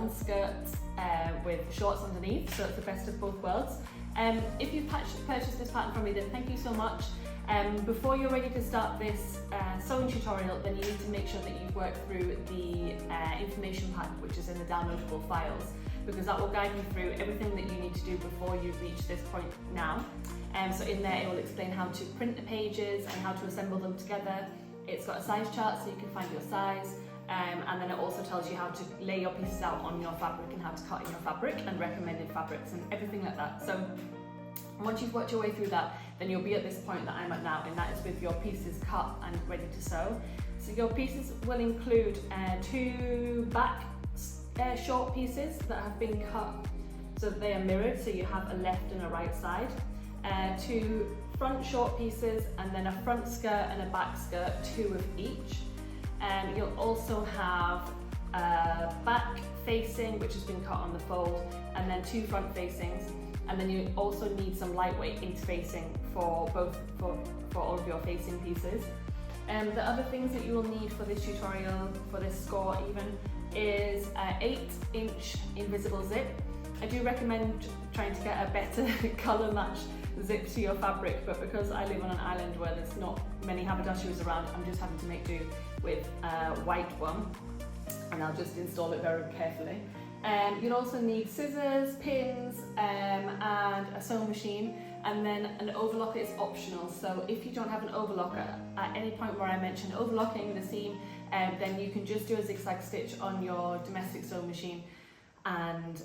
one skirt with shorts underneath, so it's the best of both worlds. If you've purchased this pattern from me, then thank you so much. Before you're ready to start this sewing tutorial, then you need to make sure that you've worked through the information pack, which is in the downloadable files, because that will guide you through everything that you need to do before you reach this point now. So in there it will explain how to print the pages and how to assemble them together. It's got a size chart so you can find your size, and then it also tells you how to lay your pieces out on your fabric and how to cut in your fabric and recommended fabrics and everything like that. So once you've worked your way through that, then you'll be at this point that I'm at now, and that is with your pieces cut and ready to sew. So your pieces will include 2 back short pieces that have been cut so that they are mirrored, so you have a left and a right side. 2 front short pieces, and then a front skirt and a back skirt, 2 of each. You'll also have a back facing which has been cut on the fold, and then 2 front facings, and then you also need some lightweight interfacing for all of your facing pieces. The other things that you will need for this tutorial, for this Skort even, is an 8-inch invisible zip. I do recommend trying to get a better colour match zip to your fabric, but because I live on an island where there's not many haberdashers around, I'm just having to make do with a white one, and I'll just install it very carefully. You'll also need scissors, pins, and a sewing machine, and then an overlocker is optional. So if you don't have an overlocker, at any point where I mention overlocking the seam, then you can just do a zigzag stitch on your domestic sewing machine and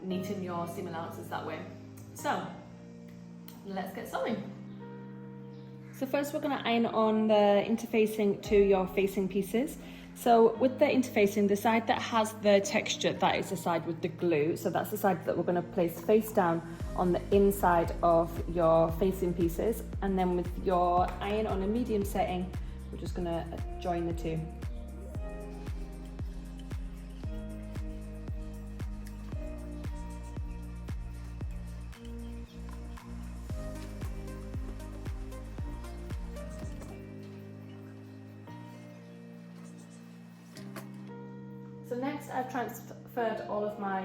neaten your seam allowances that way. So let's get sewing. So first we're going to iron on the interfacing to your facing pieces. So with the interfacing, the side that has the texture, that is the side with the glue. So that's the side that we're going to place face down on the inside of your facing pieces. And then with your iron on a medium setting, we're just going to join the two. So next I've transferred all of my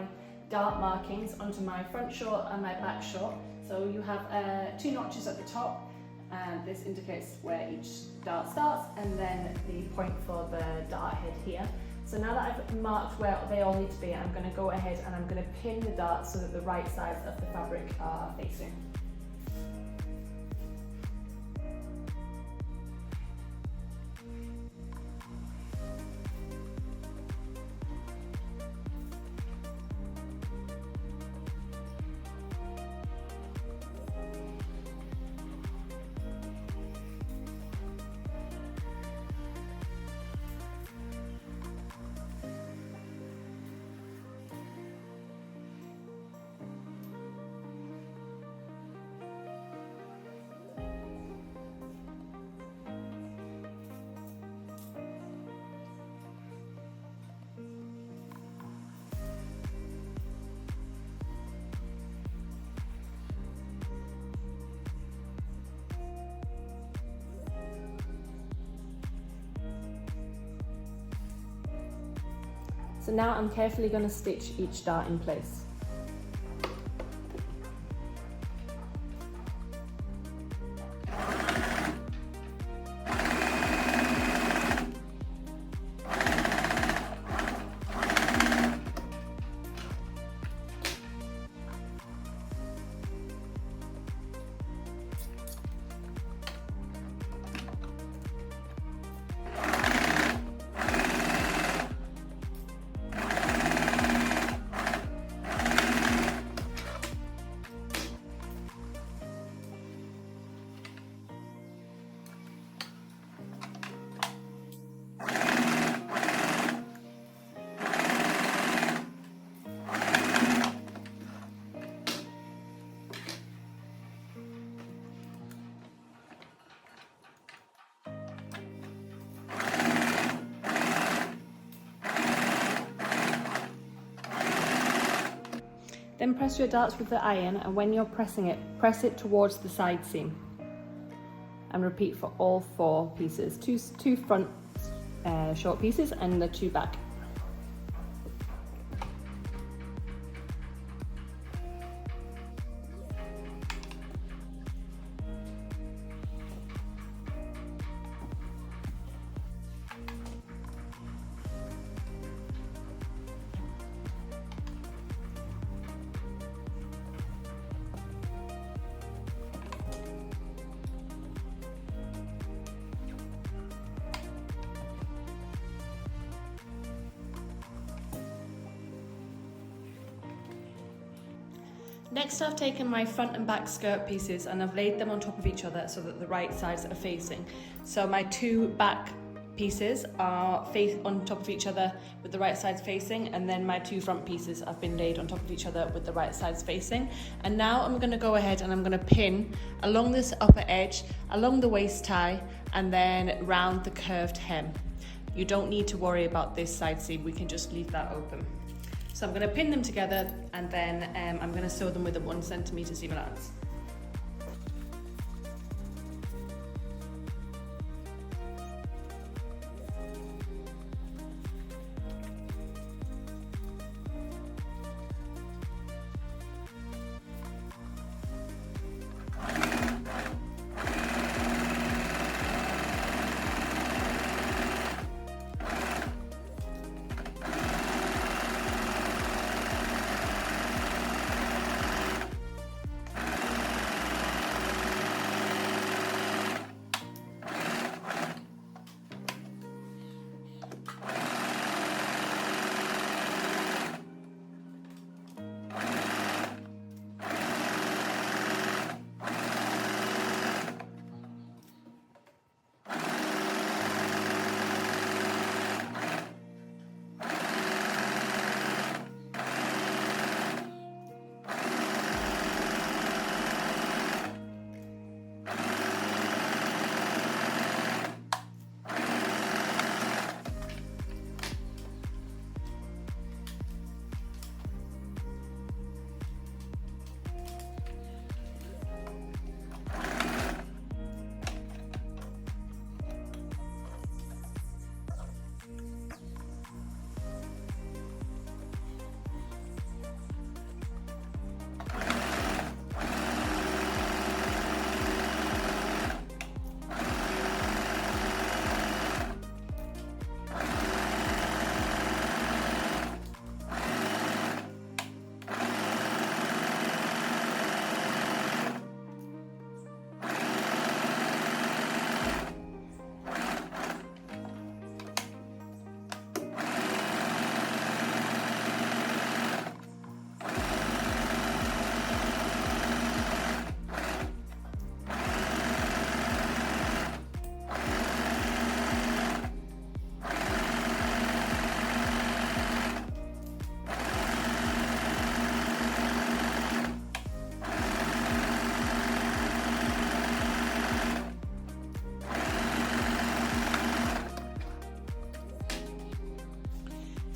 dart markings onto my front short and my back short. So you have 2 notches at the top, and this indicates where each dart starts, and then the point for the dart head here. So now that I've marked where they all need to be, I'm going to go ahead and I'm going to pin the darts so that the right sides of the fabric are facing. So now I'm carefully going to stitch each dart in place. Then press your darts with the iron, and when you're pressing it, press it towards the side seam. And repeat for all 4 pieces, two front short pieces and the 2 back. Next, I've taken my front and back skirt pieces and I've laid them on top of each other so that the right sides are facing. So my two back pieces are on top of each other with the right sides facing, and then my two front pieces have been laid on top of each other with the right sides facing. And now I'm going to go ahead and I'm going to pin along this upper edge, along the waist tie, and then round the curved hem. You don't need to worry about this side seam, we can just leave that open. So I'm going to pin them together, and then I'm going to sew them with a 1 centimetre seam allowance.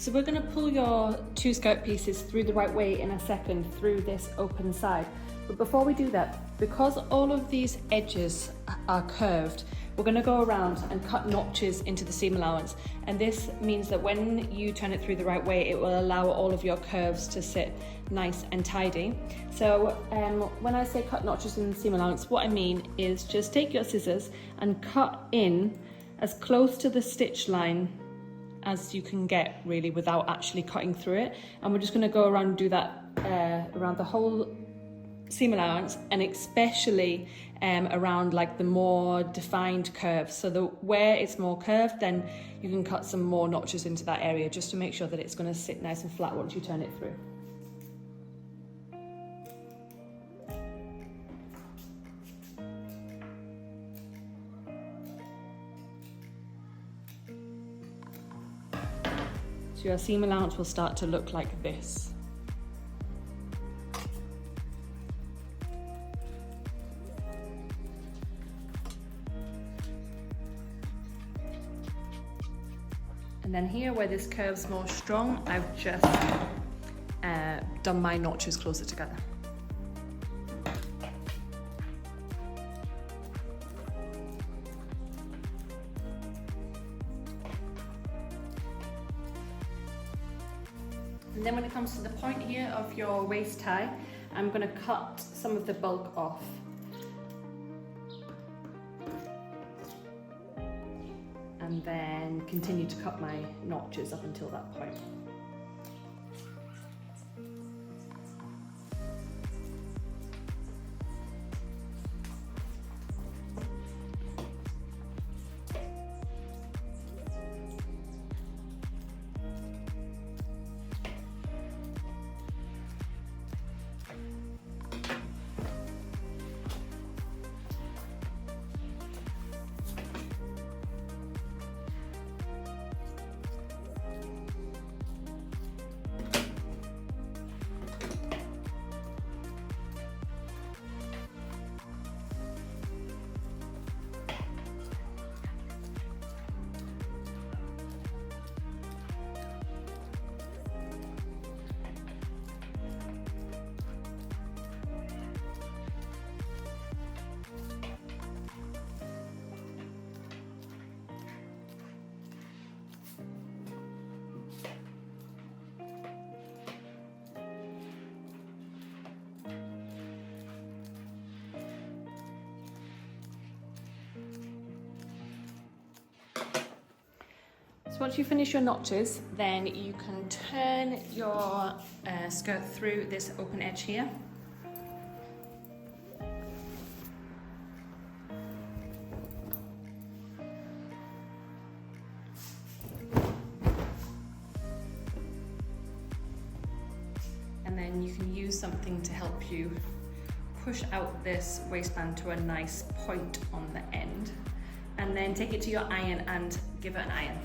So we're going to pull your two skirt pieces through the right way in a second through this open side. But before we do that, because all of these edges are curved, we're going to go around and cut notches into the seam allowance. And this means that when you turn it through the right way, it will allow all of your curves to sit nice and tidy. So when I say cut notches in the seam allowance, what I mean is just take your scissors and cut in as close to the stitch line as you can get, really, without actually cutting through it. And we're just going to go around and do that around the whole seam allowance, and especially around like the more defined curves. So where it's more curved, then you can cut some more notches into that area just to make sure that it's going to sit nice and flat once you turn it through. So your seam allowance will start to look like this. And then here where this curve's more strong, I've just done my notches closer together. And then when it comes to the point here of your waist tie, I'm going to cut some of the bulk off. And then continue to cut my notches up until that point. once you finish your notches, then you can turn your skirt through this open edge here. And then you can use something to help you push out this waistband to a nice point on the end. And then take it to your iron and give it an iron.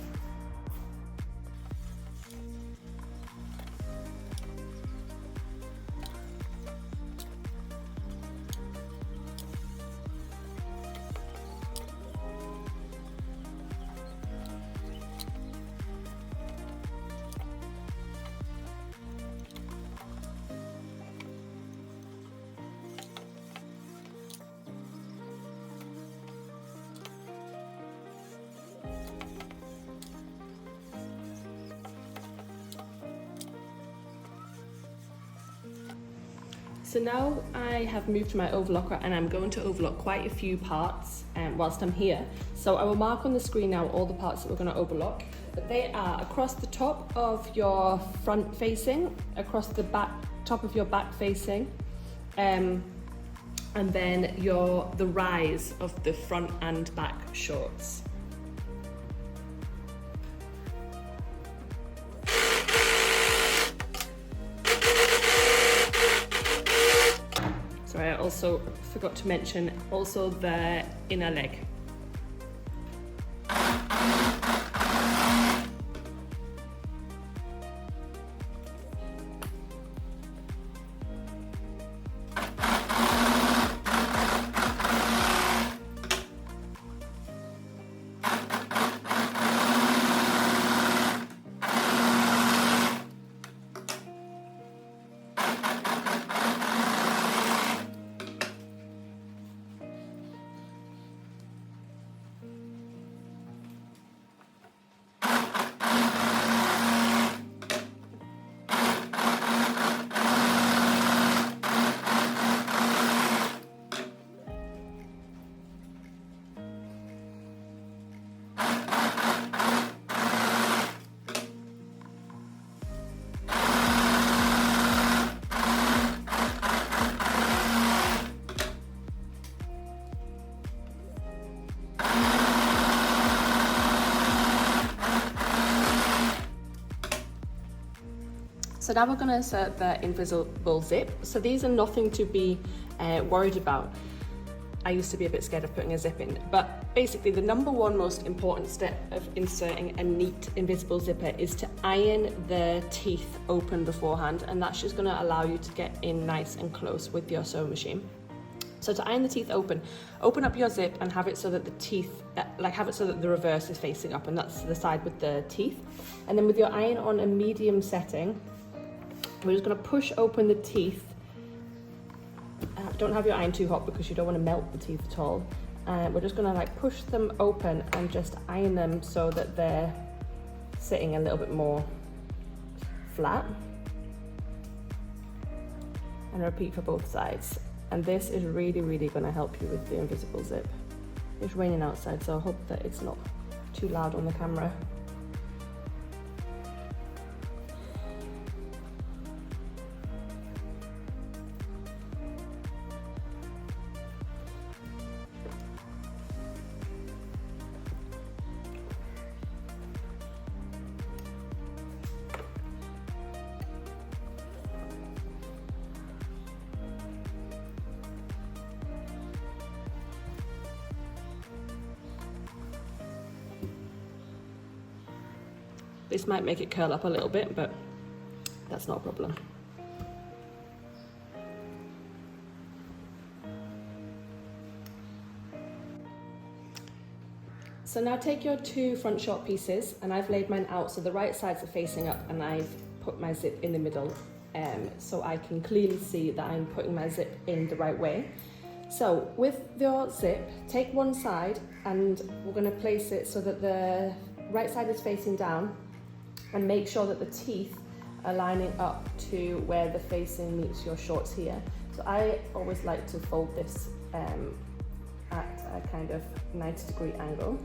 So now I have moved my overlocker and I'm going to overlock quite a few parts whilst I'm here. So I will mark on the screen now all the parts that we're going to overlock. But they are across the top of your front facing, across the back, top of your back facing, and then the rise of the front and back shorts. Sorry, I also forgot to mention also the inner leg. So now we're going to insert the invisible zip. So these are nothing to be worried about. I used to be a bit scared of putting a zip in, but basically the number one most important step of inserting a neat invisible zipper is to iron the teeth open beforehand, and that's just going to allow you to get in nice and close with your sewing machine. So to iron the teeth open up your zip and have it so that the teeth, have it so that the reverse is facing up, and that's the side with the teeth. And then with your iron on a medium setting, we're just going to push open the teeth. Don't have your iron too hot because you don't want to melt the teeth at all. We're just going to push them open and just iron them so that they're sitting a little bit more flat. And repeat for both sides. And this is really, really going to help you with the invisible zip. It's raining outside, so I hope that it's not too loud on the camera. This might make it curl up a little bit, but that's not a problem. So now take your two front short pieces, and I've laid mine out so the right sides are facing up, and I've put my zip in the middle so I can clearly see that I'm putting my zip in the right way. So with your zip, take one side and we're going to place it so that the right side is facing down, and make sure that the teeth are lining up to where the facing meets your shorts here. So I always like to fold this at a kind of 90-degree angle.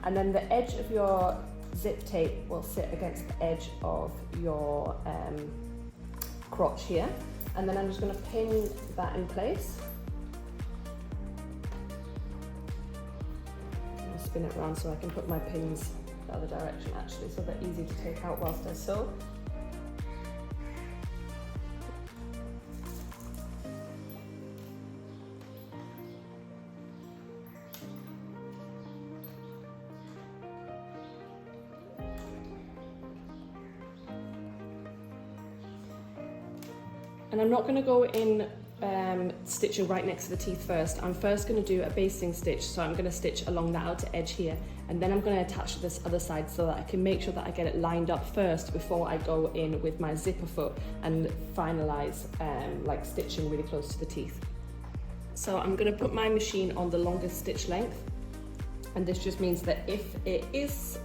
And then the edge of your zip tape will sit against the edge of your crotch here. And then I'm just going to pin that in place. I'll spin it around so I can put my pins the other direction actually, so they're easy to take out whilst I sew. And I'm not going to go in stitching right next to the teeth first. I'm first going to do a basting stitch, so I'm going to stitch along the outer edge here, and then I'm going to attach to this other side so that I can make sure that I get it lined up first before I go in with my zipper foot and finalize like stitching really close to the teeth. So I'm going to put my machine on the longest stitch length, and this just means that if it is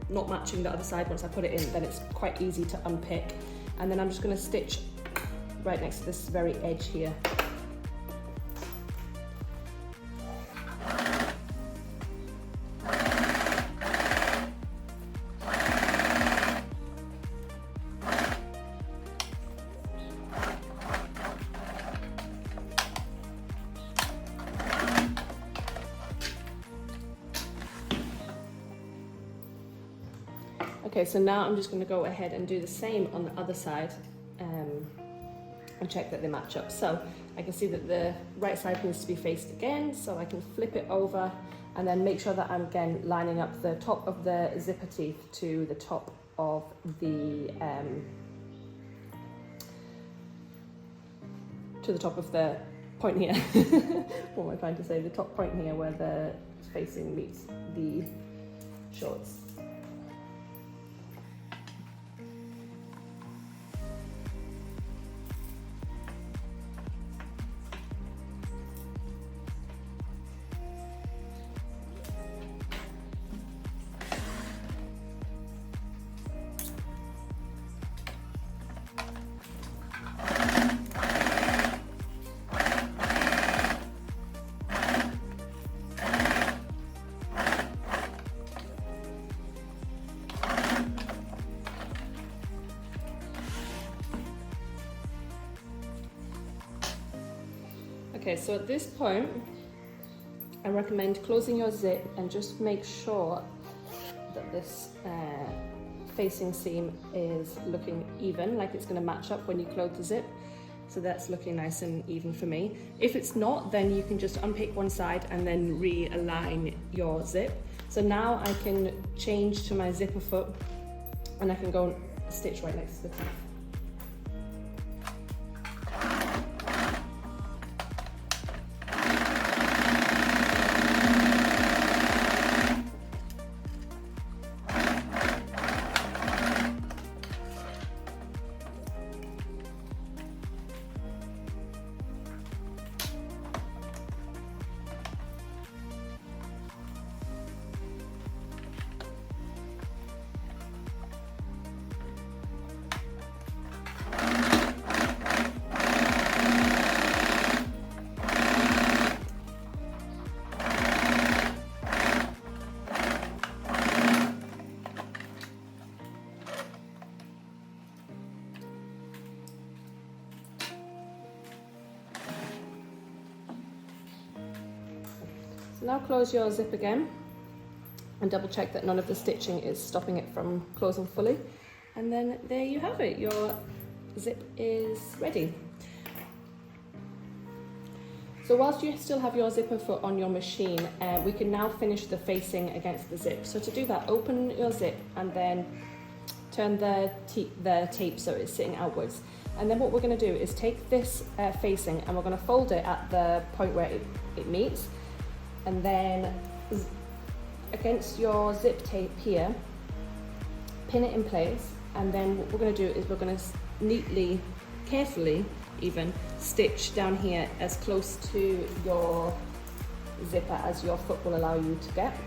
not matching the other side once I put it in, then it's quite easy to unpick. And then I'm just going to stitch right next to this very edge here. Okay, so now I'm just going to go ahead and do the same on the other side and check that they match up. So I can see that the right side needs to be faced again, so I can flip it over and then make sure that I'm again lining up the top of the zipper teeth to the top of the point here. What am I trying to say? The top point here where the facing meets the shorts. Okay, so at this point, I recommend closing your zip and just make sure that this facing seam is looking even, like it's going to match up when you close the zip. So that's looking nice and even for me. If it's not, then you can just unpick one side and then realign your zip. So now I can change to my zipper foot and I can go and stitch right next to the teeth. So now close your zip again and double check that none of the stitching is stopping it from closing fully. And then there you have it, your zip is ready. So whilst you still have your zipper foot on your machine, we can now finish the facing against the zip. So to do that, open your zip and then turn the tape so it's sitting outwards. And then what we're going to do is take this facing and we're going to fold it at the point where it meets, and then against your zip tape here, pin it in place, and then what we're going to do is we're going to neatly, carefully even, stitch down here as close to your zipper as your foot will allow you to get.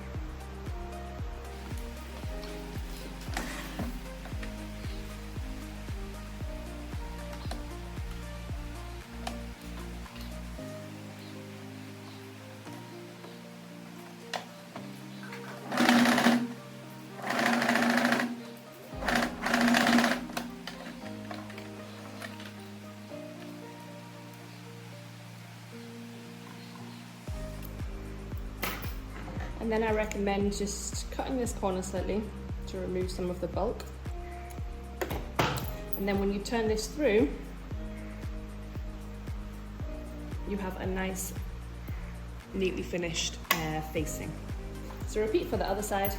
And then I recommend just cutting this corner slightly to remove some of the bulk. And then when you turn this through, you have a nice, neatly finished facing. So repeat for the other side.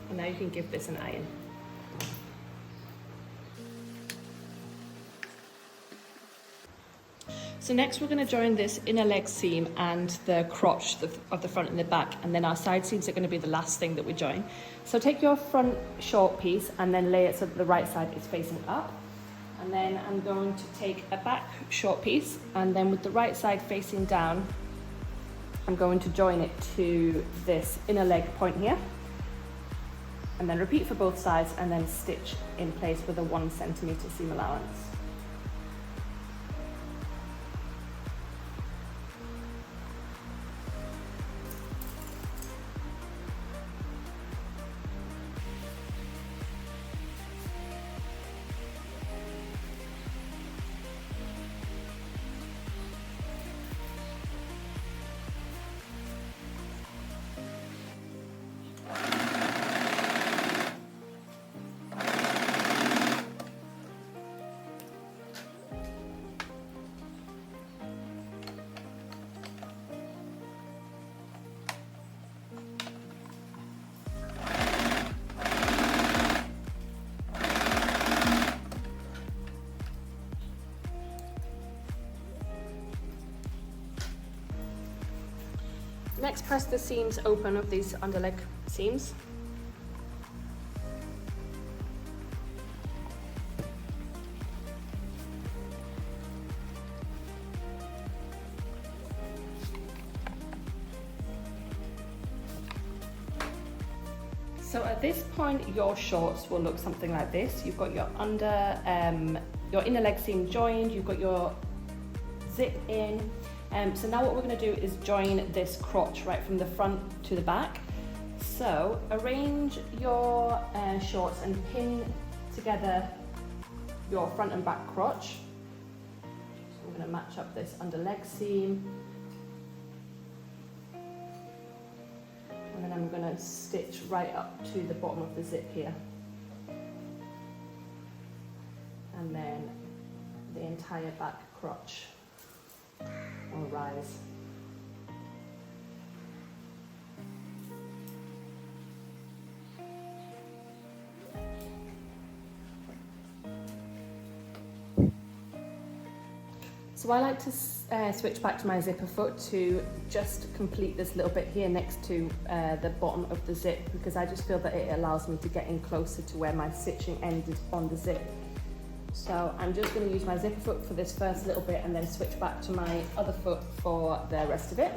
And now you can give this an iron. So next we're going to join this inner leg seam and the crotch of the front and the back, and then our side seams are going to be the last thing that we join. So take your front short piece and then lay it so that the right side is facing up. And then I'm going to take a back short piece, and then with the right side facing down, I'm going to join it to this inner leg point here. And then repeat for both sides and then stitch in place with a 1 centimeter seam allowance. Next, press the seams open of these underleg seams. So at this point, your shorts will look something like this. You've got your your inner leg seam joined, you've got your zip in. So now what we're going to do is join this crotch right from the front to the back. So arrange your shorts and pin together your front and back crotch. So I'm going to match up this under leg seam. And then I'm going to stitch right up to the bottom of the zip here. And then the entire back crotch will rise. So I like to switch back to my zipper foot to just complete this little bit here next to the bottom of the zip, because I just feel that it allows me to get in closer to where my stitching ended on the zip. So I'm just going to use my zipper foot for this first little bit and then switch back to my other foot for the rest of it.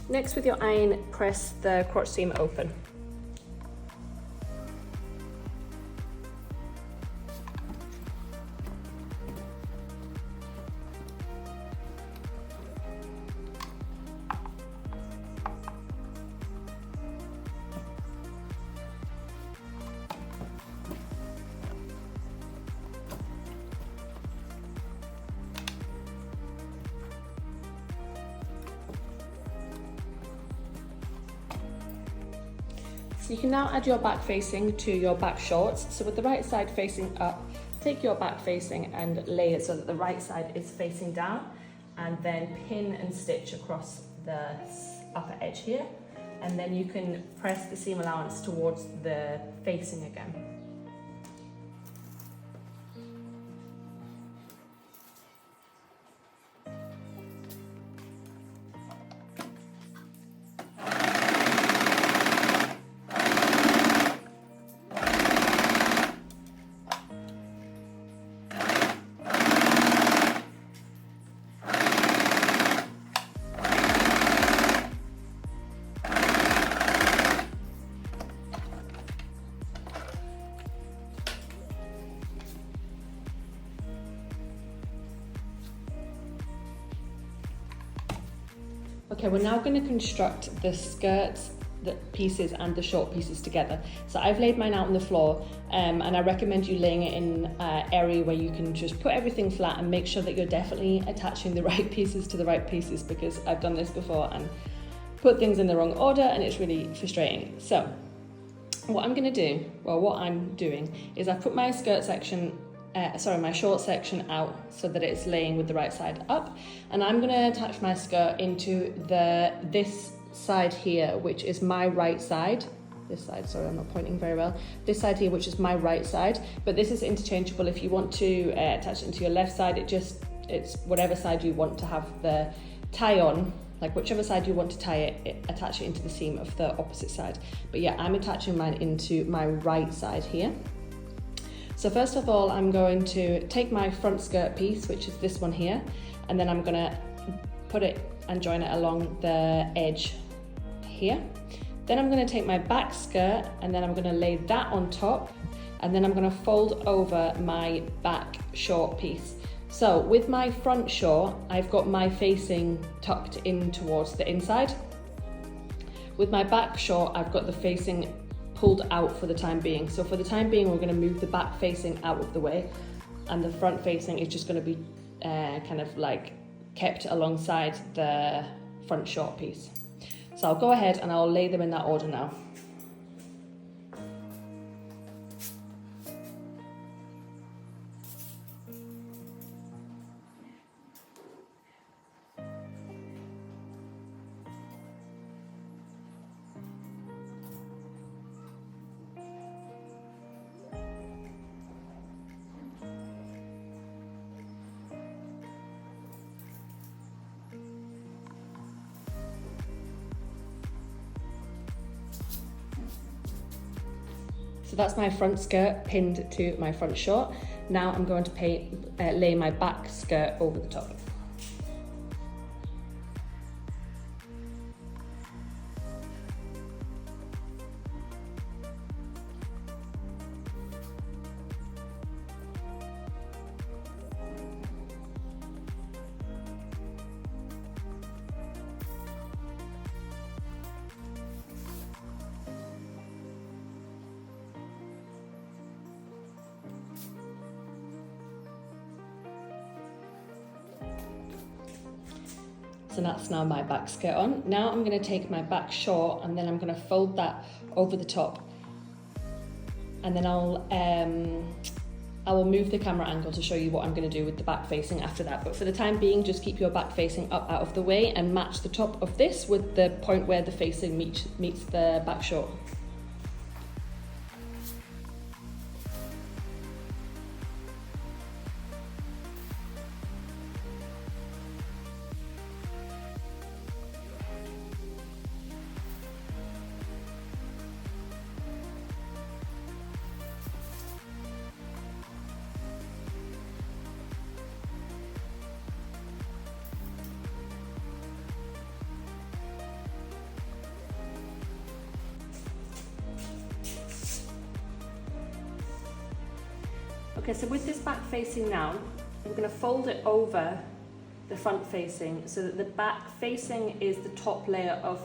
Next, with your iron, press the crotch seam open. So you can now add your back facing to your back shorts. So with the right side facing up, take your back facing and lay it so that the right side is facing down, and then pin and stitch across the upper edge here. And then you can press the seam allowance towards the facing again. Okay, we're now going to construct the skirts, the pieces and the short pieces together. So I've laid mine out on the floor, and I recommend you laying it in an area where you can just put everything flat and make sure that you're definitely attaching the right pieces to the right pieces, because I've done this before and put things in the wrong order and it's really frustrating. So what I'm doing is I've put my skirt section my short section out so that it's laying with the right side up, and I'm going to attach my skirt into this side here, which is my right side. This side, sorry, I'm not pointing very well. This side here, which is my right side, but this is interchangeable. If you want to attach it into your left side, it's whatever side you want to have the tie on, like whichever side you want to tie it, attach it into the seam of the opposite side. But yeah, I'm attaching mine into my right side here. So first of all, I'm going to take my front skirt piece, which is this one here, and then I'm going to put it and join it along the edge here. Then I'm going to take my back skirt and then I'm going to lay that on top, and then I'm going to fold over my back short piece. So with my front short, I've got my facing tucked in towards the inside. With my back short, I've got the facing pulled out for the time being. So for the time being, we're going to move the back facing out of the way, and the front facing is just going to be kind of like kept alongside the front short piece. So I'll go ahead and I'll lay them in that order now. So that's my front skirt pinned to my front short. Now I'm going to lay my back skirt over the top. So that's now my back skirt on. Now I'm going to take my back short and then I'm going to fold that over the top. And then I will move the camera angle to show you what I'm going to do with the back facing after that. But for the time being, just keep your back facing up out of the way and match the top of this with the point where the facing meets the back short. Okay, so with this back facing now, we're going to fold it over the front facing so that the back facing is the top layer of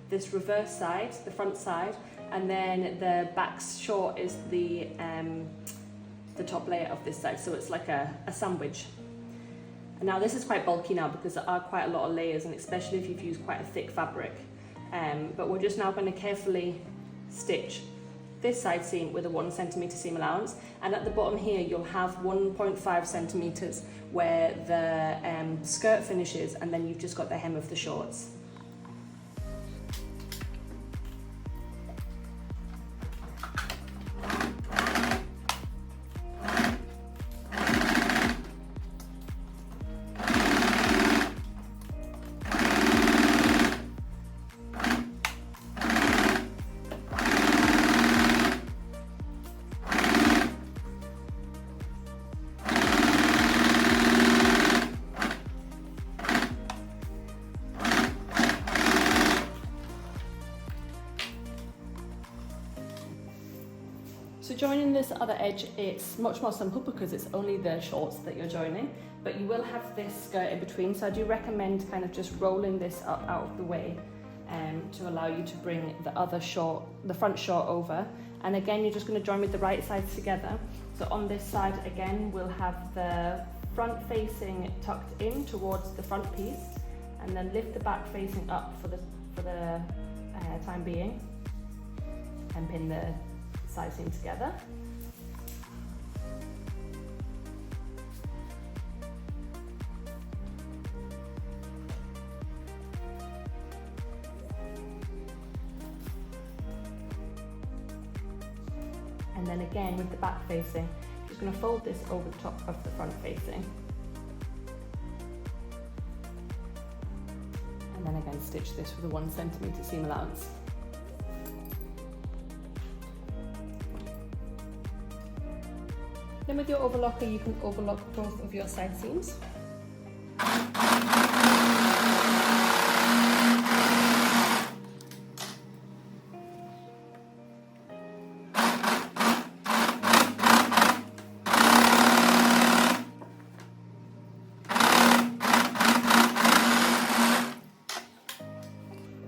this reverse side, the front side, and then the back short is the top layer of this side. So it's like a sandwich. And now this is quite bulky now because there are quite a lot of layers, and especially if you've used quite a thick fabric. But we're just now going to carefully stitch this side seam with a 1 centimetre seam allowance, and at the bottom here you'll have 1.5 centimetres where the skirt finishes, and then you've just got the hem of the shorts. So joining this other edge, it's much more simple because it's only the shorts that you're joining, but you will have this skirt in between, so I do recommend kind of just rolling this up out of the way to allow you to bring the front short over. And again, you're just going to join with the right sides together. So on this side, again, we'll have the front facing tucked in towards the front piece, and then lift the back facing up for the time being, and pin the side seam together. And then again with the back facing, just going to fold this over the top of the front facing. And then again stitch this with a 1 centimetre seam allowance. Then with your overlocker, you can overlock both of your side seams.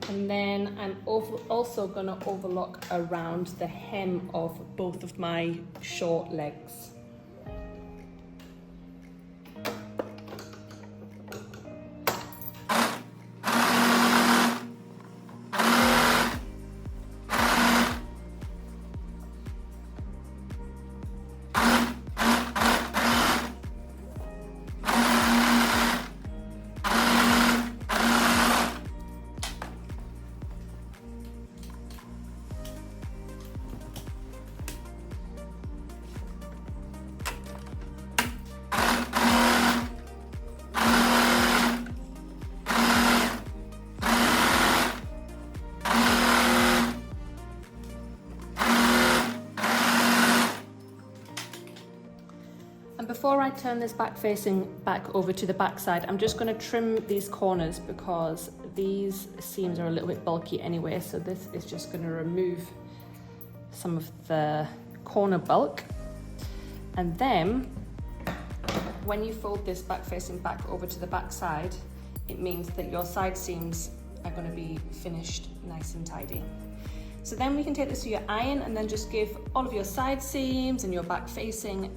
And then I'm also going to overlock around the hem of both of my short legs. And before I turn this back facing back over to the back side, I'm just going to trim these corners because these seams are a little bit bulky anyway, so this is just going to remove some of the corner bulk. And then when you fold this back facing back over to the back side, it means that your side seams are going to be finished nice and tidy. So then we can take this to your iron and then just give all of your side seams and your back facing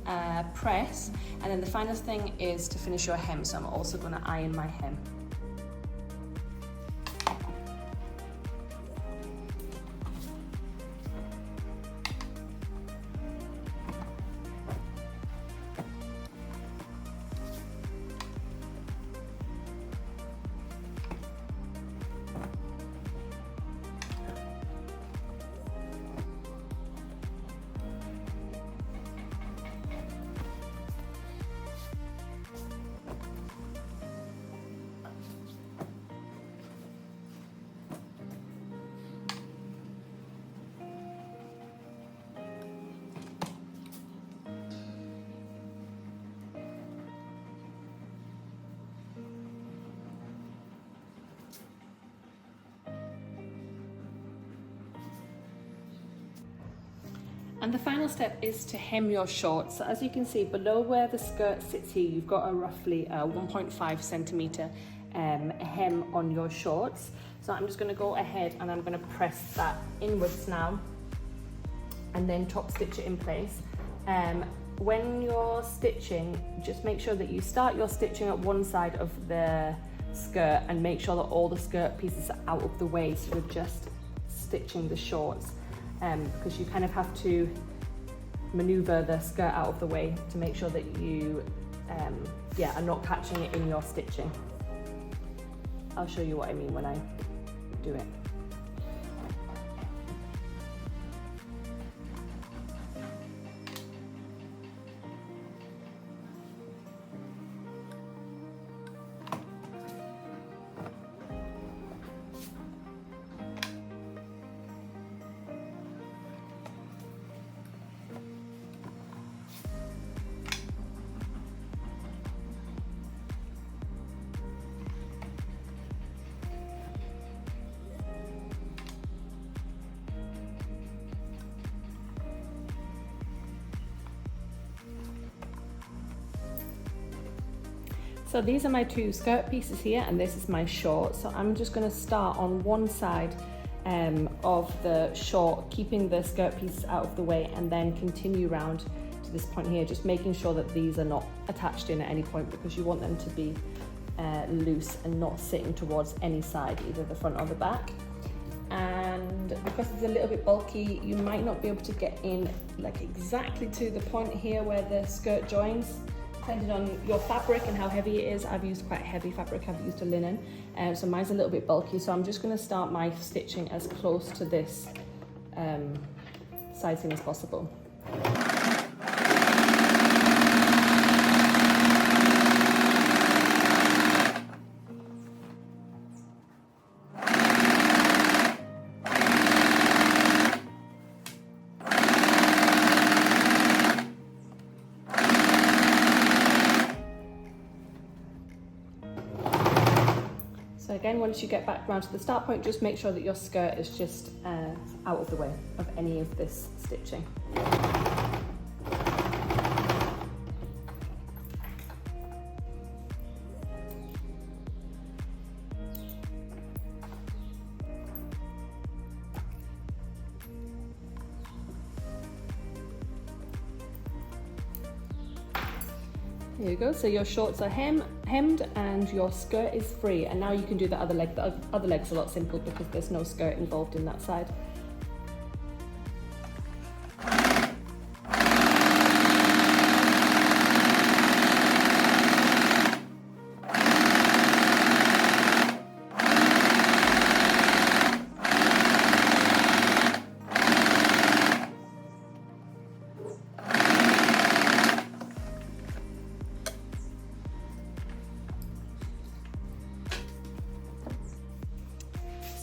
press. And then the final thing is to finish your hem. So I'm also going to iron my hem. And the final step is to hem your shorts. So as you can see, below where the skirt sits here, you've got a roughly 1.5 centimetre hem on your shorts. So I'm just going to go ahead and I'm going to press that inwards now and then top stitch it in place. When you're stitching, just make sure that you start your stitching at one side of the skirt and make sure that all the skirt pieces are out of the way, so you're just stitching the shorts. because you kind of have to maneuver the skirt out of the way to make sure that you are not catching it in your stitching. I'll show you what I mean when I do it. So these are my two skirt pieces here, and this is my short. So I'm just going to start on one side of the short, keeping the skirt pieces out of the way, and then continue round to this point here, just making sure that these are not attached in at any point, because you want them to be loose and not sitting towards any side, either the front or the back. And because it's a little bit bulky, you might not be able to get in like exactly to the point here where the skirt joins. Depending on your fabric and how heavy it is. I've used quite heavy fabric, I've used a linen, so mine's a little bit bulky, so I'm just going to start my stitching as close to this sizing as possible. So again, once you get back round to the start point, just make sure that your skirt is just out of the way of any of this stitching. There you go, so your shorts are hemmed and your skirt is free, and now you can do the other leg. The other leg's a lot simple because there's no skirt involved in that side.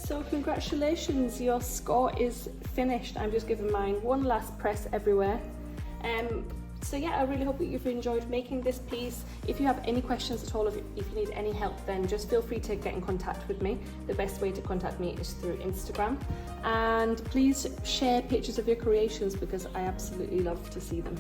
So congratulations, your Skort is finished. I'm just giving mine one last press everywhere. So yeah, I really hope that you've enjoyed making this piece. If you have any questions at all, if you need any help, then just feel free to get in contact with me. The best way to contact me is through Instagram. And please share pictures of your creations because I absolutely love to see them.